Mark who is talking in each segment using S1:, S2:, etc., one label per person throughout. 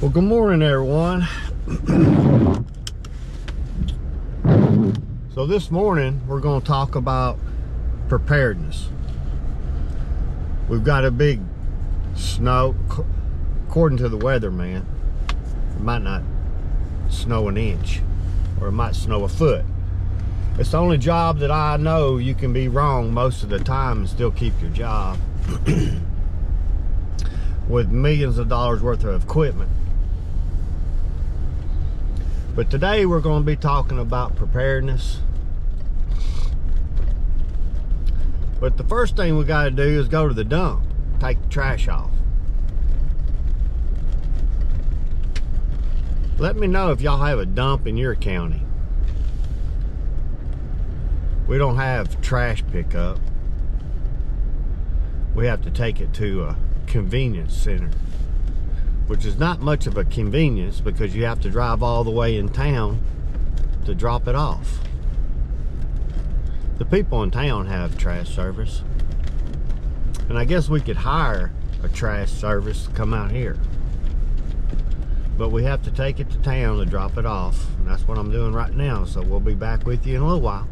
S1: Well, good morning, everyone. So this morning, we're going to talk about preparedness. We've got a big snow. According to the weatherman, it might not snow an inch, or it might snow a foot. It's the only job that I know you can be wrong most of the time and still keep your job with millions of dollars worth of equipment. But today we're going to be talking about preparedness. But the first thing we got to do is go to the dump, take the trash off. Let me know if y'all have a dump in your county. We don't have trash pickup. We have to take it to a convenience center, which is not much of a convenience because you have to drive all the way in town to drop it off. The people in town have trash service, and I guess we could hire a trash service to come out here, but we have to take it to town to drop it off, and that's what I'm doing right now. So we'll be back with you in a little while.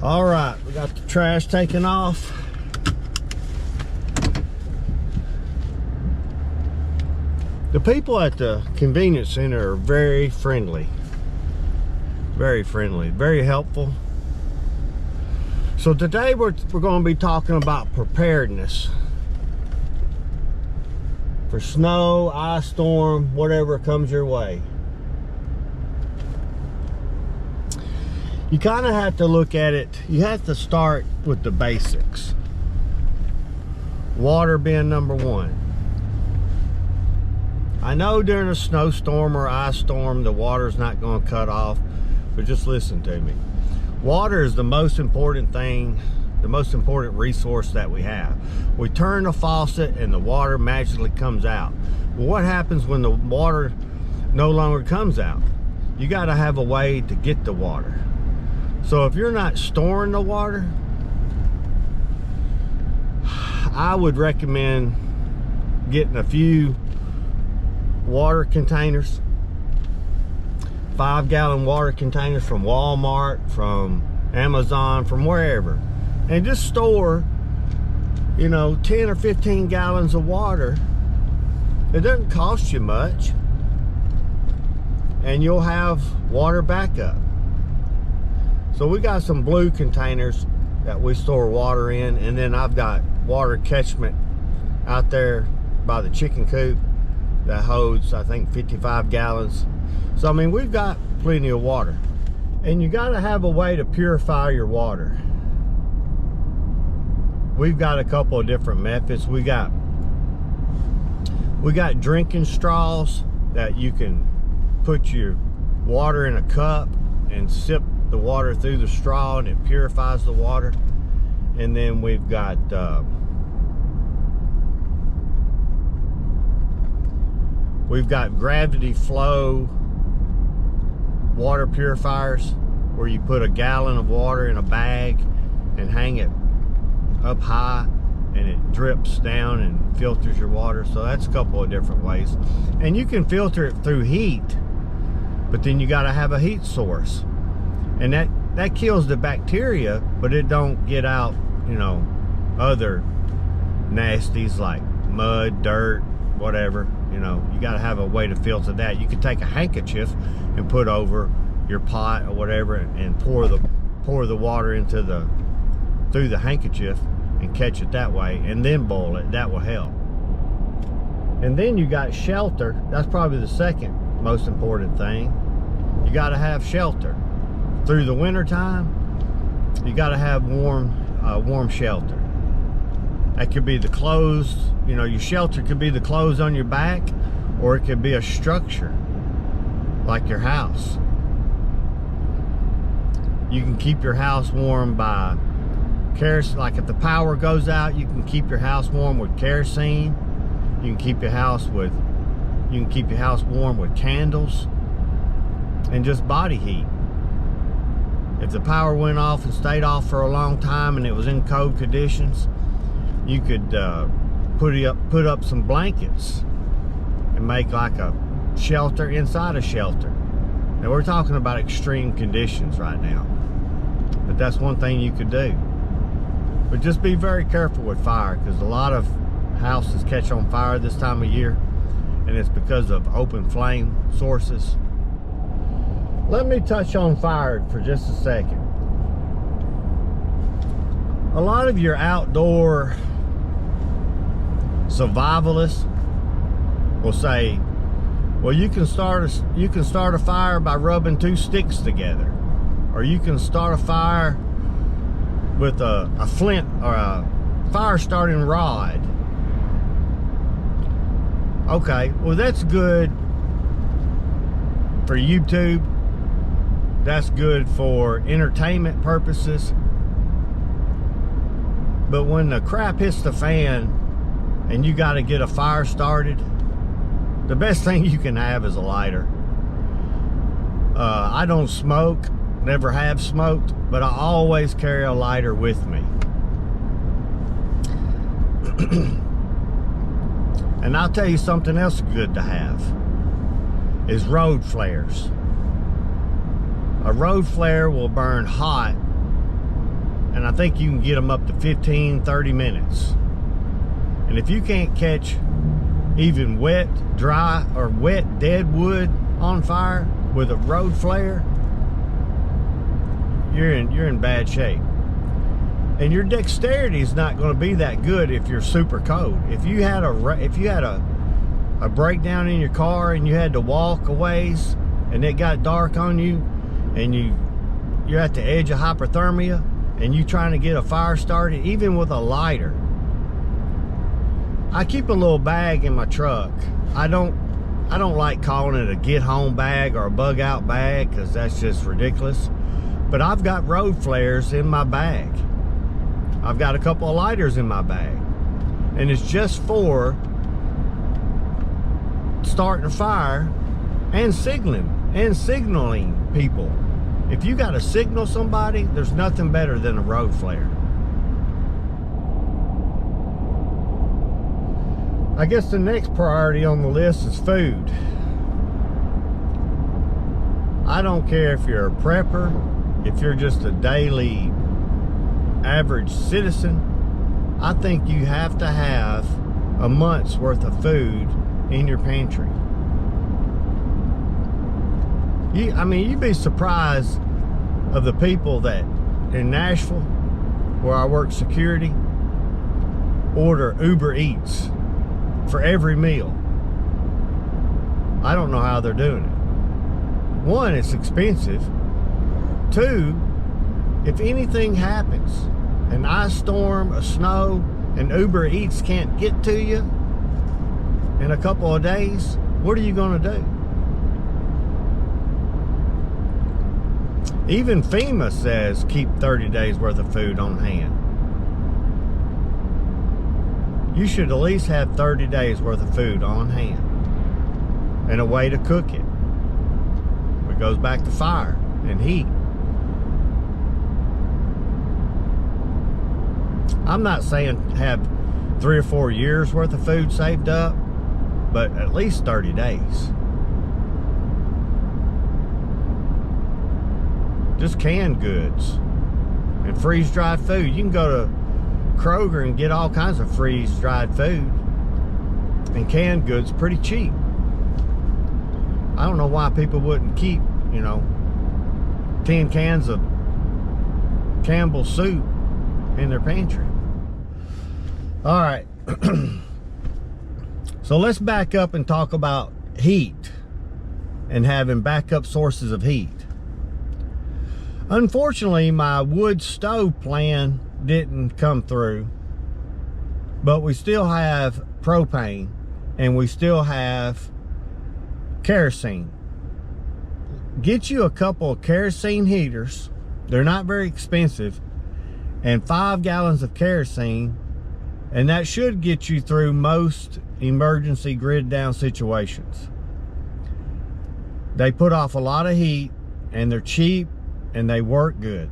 S1: All right, we got the trash taken off. The people at the convenience center are very friendly, very helpful. So today we're going to be talking about preparedness for snow, ice storm, whatever comes your way. You kind of have to look at it, you have to start with the basics. Water being number one. I know during a snowstorm or ice storm, the water's not going to cut off, but just listen to me. Water is the most important thing, the most important resource that we have. We turn the faucet and the water magically comes out. Well, what happens when the water no longer comes out? You got to have a way to get the water. So if you're not storing the water, I would recommend getting a few water containers, 5-gallon water containers from Walmart, from Amazon, from wherever, and just store, 10 or 15 gallons of water. It doesn't cost you much, and you'll have water backup. So we got some blue containers that we store water in, and then I've got water catchment out there by the chicken coop that holds, I think, 55 gallons. So I mean, we've got plenty of water, and you got to have a way to purify your water. We've got a couple of different methods. We got drinking straws that you can put your water in a cup and sip the water through the straw, and it purifies the water. And then we've got gravity flow water purifiers, where you put a gallon of water in a bag and hang it up high, and it drips down and filters your water. So that's a couple of different ways. And you can filter it through heat, but then you got to have a heat source, and that kills the bacteria, but it don't get out other nasties like mud, dirt, whatever. You got to have a way to filter that. You could take a handkerchief and put over your pot or whatever, and pour the water through the handkerchief and catch it that way, and then boil it. That will help. And then you got shelter. That's probably the second most important thing. You got to have shelter. Through the winter time, you got to have warm shelter. That could be the clothes, your shelter could be the clothes on your back, or it could be a structure like your house. You can keep your house warm by kerosene. Like if the power goes out, you can keep your house warm with kerosene. You can keep your house warm with candles. and just body heat. If the power went off and stayed off for a long time and it was in cold conditions, you could put up some blankets and make like a shelter inside a shelter. And we're talking about extreme conditions right now, but that's one thing you could do. But just be very careful with fire, because a lot of houses catch on fire this time of year, and it's because of open flame sources. Let me touch on fire for just a second. A lot of your outdoor survivalists will say, well, you can start a fire by rubbing 2 sticks together, or you can start a fire with a flint or a fire starting rod. Okay, well, that's good for YouTube. That's good for entertainment purposes. But when the crap hits the fan and you got to get a fire started, the best thing you can have is a lighter. I don't smoke, never have smoked, but I always carry a lighter with me. And I'll tell you something else good to have is road flares. A road flare will burn hot, and I think you can get them up to 15-30 minutes. And if you can't catch even wet, dry, or wet dead wood on fire with a road flare, you're in bad shape. And your dexterity is not going to be that good if you're super cold. If you had a breakdown in your car and you had to walk a ways and it got dark on you, and you're at the edge of hypothermia, and you trying to get a fire started, even with a lighter. I keep a little bag in my truck. I don't like calling it a get home bag or a bug out bag, because that's just ridiculous. But I've got road flares in my bag. I've got a couple of lighters in my bag, and it's just for starting a fire and signaling people. If you got to signal somebody, there's nothing better than a road flare. I guess the next priority on the list is food. I don't care if you're a prepper, if you're just a daily average citizen. I think you have to have a month's worth of food in your pantry. You'd be surprised of the people that in Nashville, where I work security, order Uber Eats for every meal. I don't know how they're doing it. One, it's expensive. Two, if anything happens, an ice storm, a snow, and Uber Eats can't get to you in a couple of days, what are you going to do? Even FEMA says keep 30 days worth of food on hand. You should at least have 30 days worth of food on hand and a way to cook it. It goes back to fire and heat. I'm not saying have 3 or 4 years worth of food saved up, but at least 30 days. Just canned goods and freeze-dried food. You can go to Kroger and get all kinds of freeze-dried food and canned goods pretty cheap. I don't know why people wouldn't keep, 10 cans of Campbell's soup in their pantry. All right. So let's back up and talk about heat and having backup sources of heat. Unfortunately, my wood stove plan didn't come through, but we still have propane and we still have kerosene. Get you a couple of kerosene heaters. They're not very expensive, and 5 gallons of kerosene, and that should get you through most emergency grid down situations. They put off a lot of heat, and they're cheap, and they work good.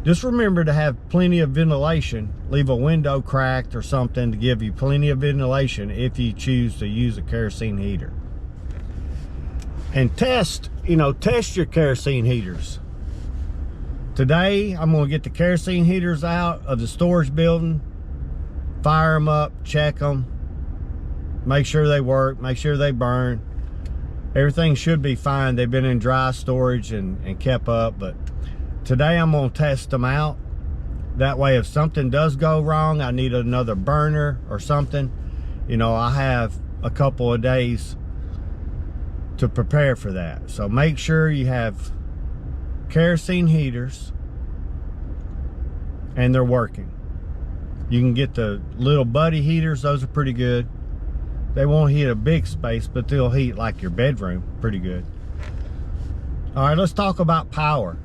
S1: Just remember to have plenty of ventilation. Leave a window cracked or something to give you plenty of ventilation if you choose to use a kerosene heater. And test your kerosene heaters. Today, I'm going to get the kerosene heaters out of the storage building, fire them up, check them, make sure they work, make sure they burn. Everything should be fine. They've been in dry storage and kept up, but today I'm going to test them out. That way, if something does go wrong, I need another burner or something, I have a couple of days to prepare for that. So make sure you have kerosene heaters and they're working. You can get the little buddy heaters. Those are pretty good. They won't heat a big space, but they'll heat like your bedroom pretty good. All right, let's talk about power.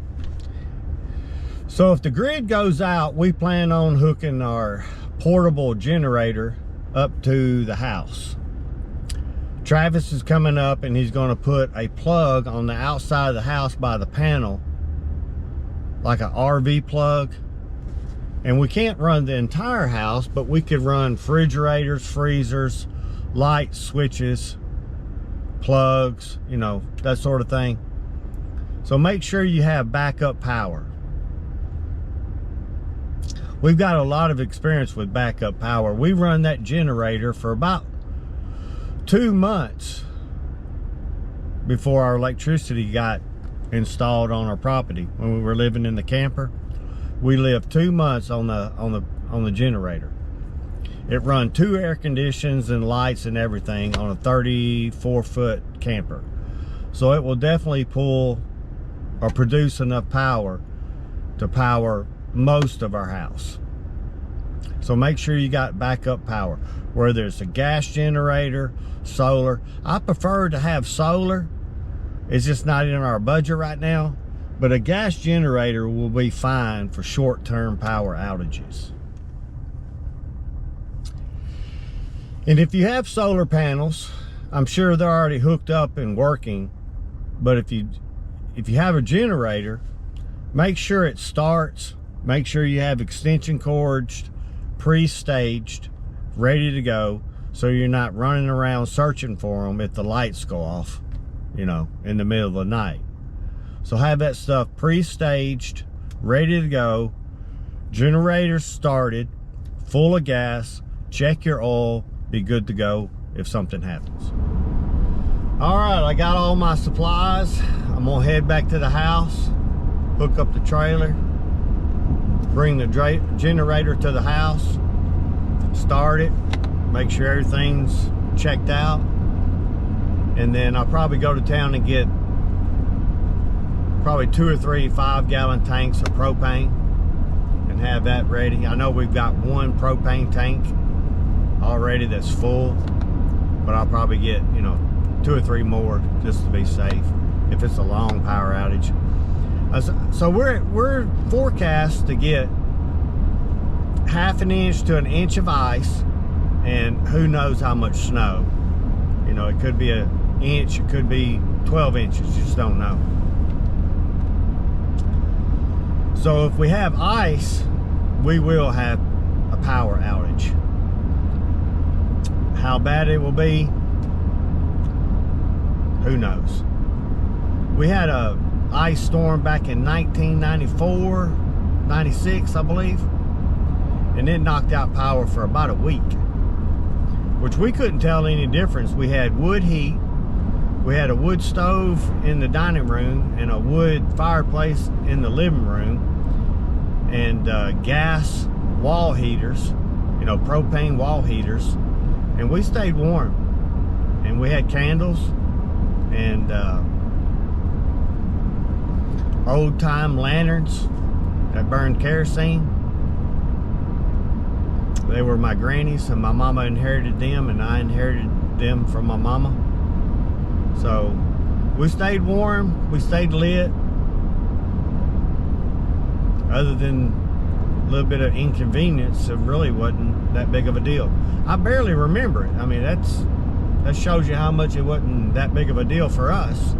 S1: So if the grid goes out, we plan on hooking our portable generator up to the house. Travis is coming up and he's going to put a plug on the outside of the house by the panel, like an RV plug. And we can't run the entire house, but we could run refrigerators, freezers, light switches, plugs, that sort of thing. So make sure you have backup power. We've got a lot of experience with backup power. We run that generator for about 2 months before our electricity got installed on our property. When we were living in the camper, we lived 2 months on the generator. It run 2 air conditions and lights and everything on a 34-foot camper. So it will definitely pull or produce enough power to power most of our house. So make sure you got backup power, whether it's a gas generator, solar. I prefer to have solar. It's just not in our budget right now, but a gas generator will be fine for short-term power outages. And if you have solar panels, I'm sure they're already hooked up and working, but if you have a generator, make sure it starts. Make sure you have extension cords pre-staged, ready to go, so you're not running around searching for them if the lights go off, in the middle of the night. So have that stuff pre-staged, ready to go, generators started, full of gas, check your oil, be good to go if something happens. All right, I got all my supplies. I'm gonna head back to the house, hook up the trailer, bring the generator to the house, start it, make sure everything's checked out, and then I'll probably go to town and get probably 2 or 3 5-gallon tanks of propane and have that ready. I know we've got 1 propane tank already that's full, but I'll probably get 2 or 3 more just to be safe if it's a long power outage. So we're forecast to get 1/2 inch to 1 inch of ice, and who knows how much snow. It could be 1 inch, it could be 12 inches, you just don't know. So if we have ice, we will have a power outage. How bad it will be, who knows. We had a ice storm back in 1994, 96, I believe, and it knocked out power for about a week, which we couldn't tell any difference. We had wood heat, we had a wood stove in the dining room and a wood fireplace in the living room, and gas wall heaters, propane wall heaters, and we stayed warm, and we had candles and old-time lanterns that burned kerosene. They were my granny's, and my mama inherited them, and I inherited them from my mama. So we stayed warm, we stayed lit. Other than a little bit of inconvenience, it really wasn't that big of a deal. I barely remember it. I mean, that shows you how much it wasn't that big of a deal for us.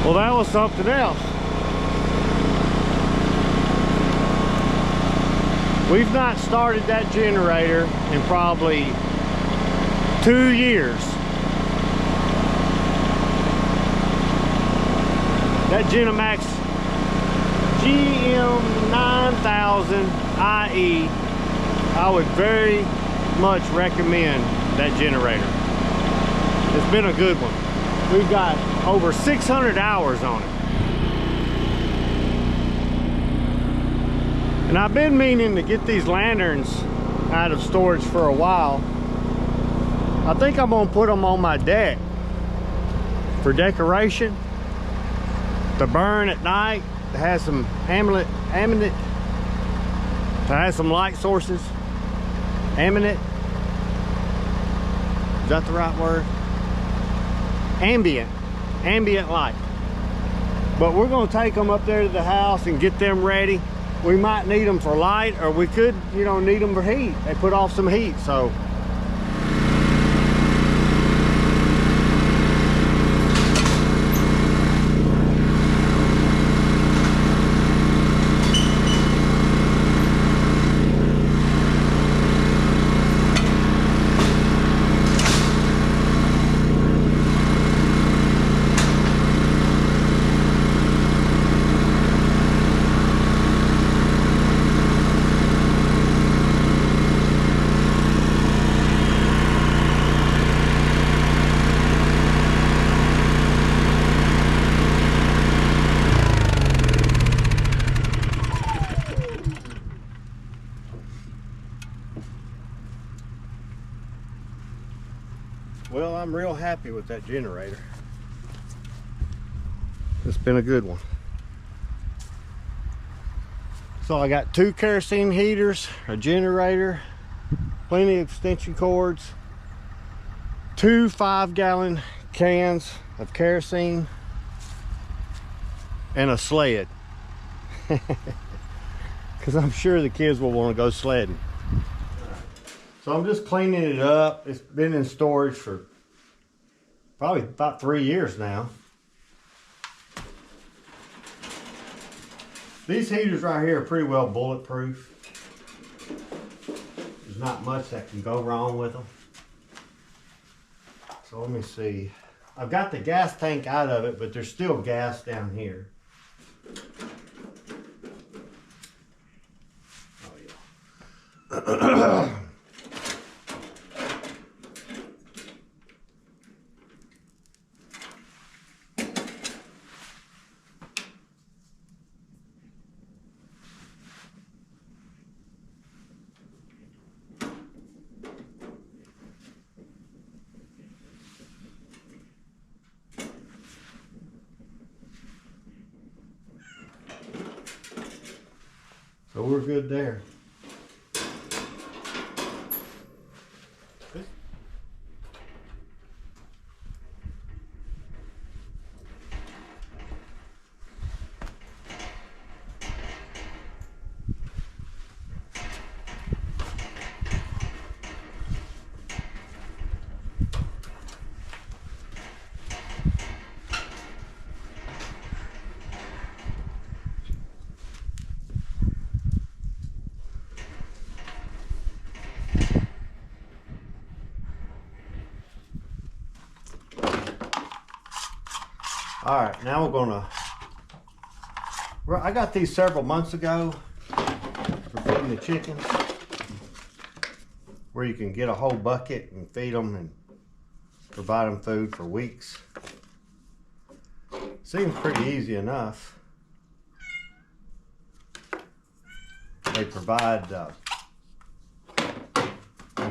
S1: Well, that was something else. We've not started that generator in probably 2 years. That Genemax GM9000IE, I would very much recommend that generator. It's been a good one. We've got over 600 hours on it. And I've been meaning to get these lanterns out of storage for a while. I think I'm gonna put them on my deck for decoration, to burn at night, to have some ambient, to have some light sources. Ambient, is that the right word? Ambient light. But we're going to take them up there to the house and get them ready. We might need them for light, or we could, you know, need them for heat. They put off some heat, so. Well, I'm real happy with that generator. It's been a good one. So I got 2 kerosene heaters, a generator, plenty of extension cords, 2 5-gallon cans of kerosene, and a sled. Because I'm sure the kids will want to go sledding. So I'm just cleaning it up. It's been in storage for probably about 3 years now. These heaters right here are pretty well bulletproof. There's not much that can go wrong with them. So let me see. I've got the gas tank out of it, but there's still gas down here. Oh yeah. So we're good there. All right, now we're gonna, I got these several months ago for feeding the chickens, where you can get a whole bucket and feed them and provide them food for weeks. Seems pretty easy enough. They provide a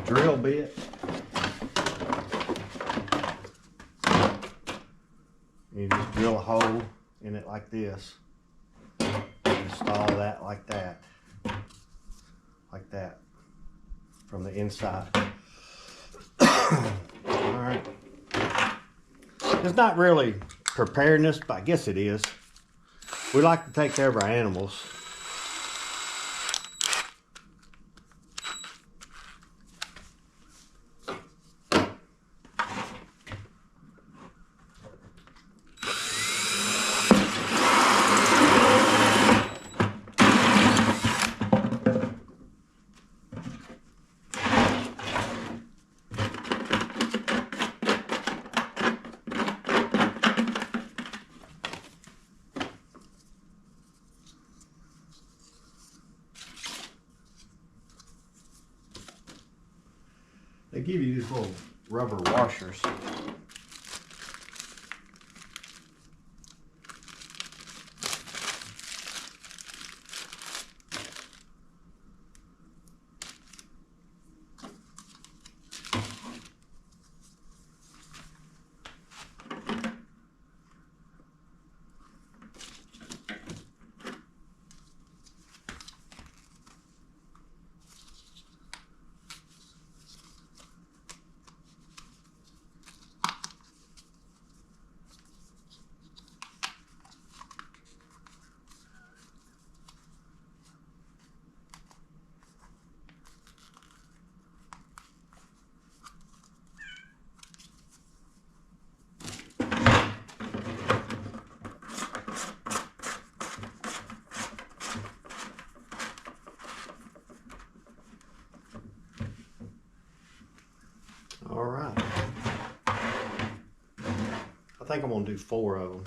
S1: drill bit. You just drill a hole in it like this. Install that like that. Like that. From the inside. Alright. It's not really preparedness, but I guess it is. We like to take care of our animals. They give you these little rubber washers. All right. I think I'm gonna do 4 of them.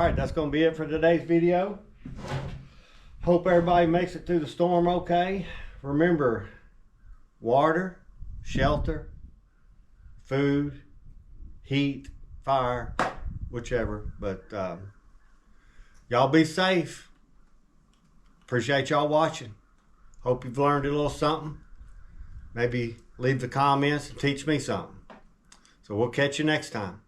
S1: right, that's going to be it for today's video. Hope everybody makes it through the storm okay. Remember, water, shelter, food, heat, fire, whichever. But y'all be safe. Appreciate y'all watching. Hope you've learned a little something. Maybe leave the comments and teach me something. So we'll catch you next time.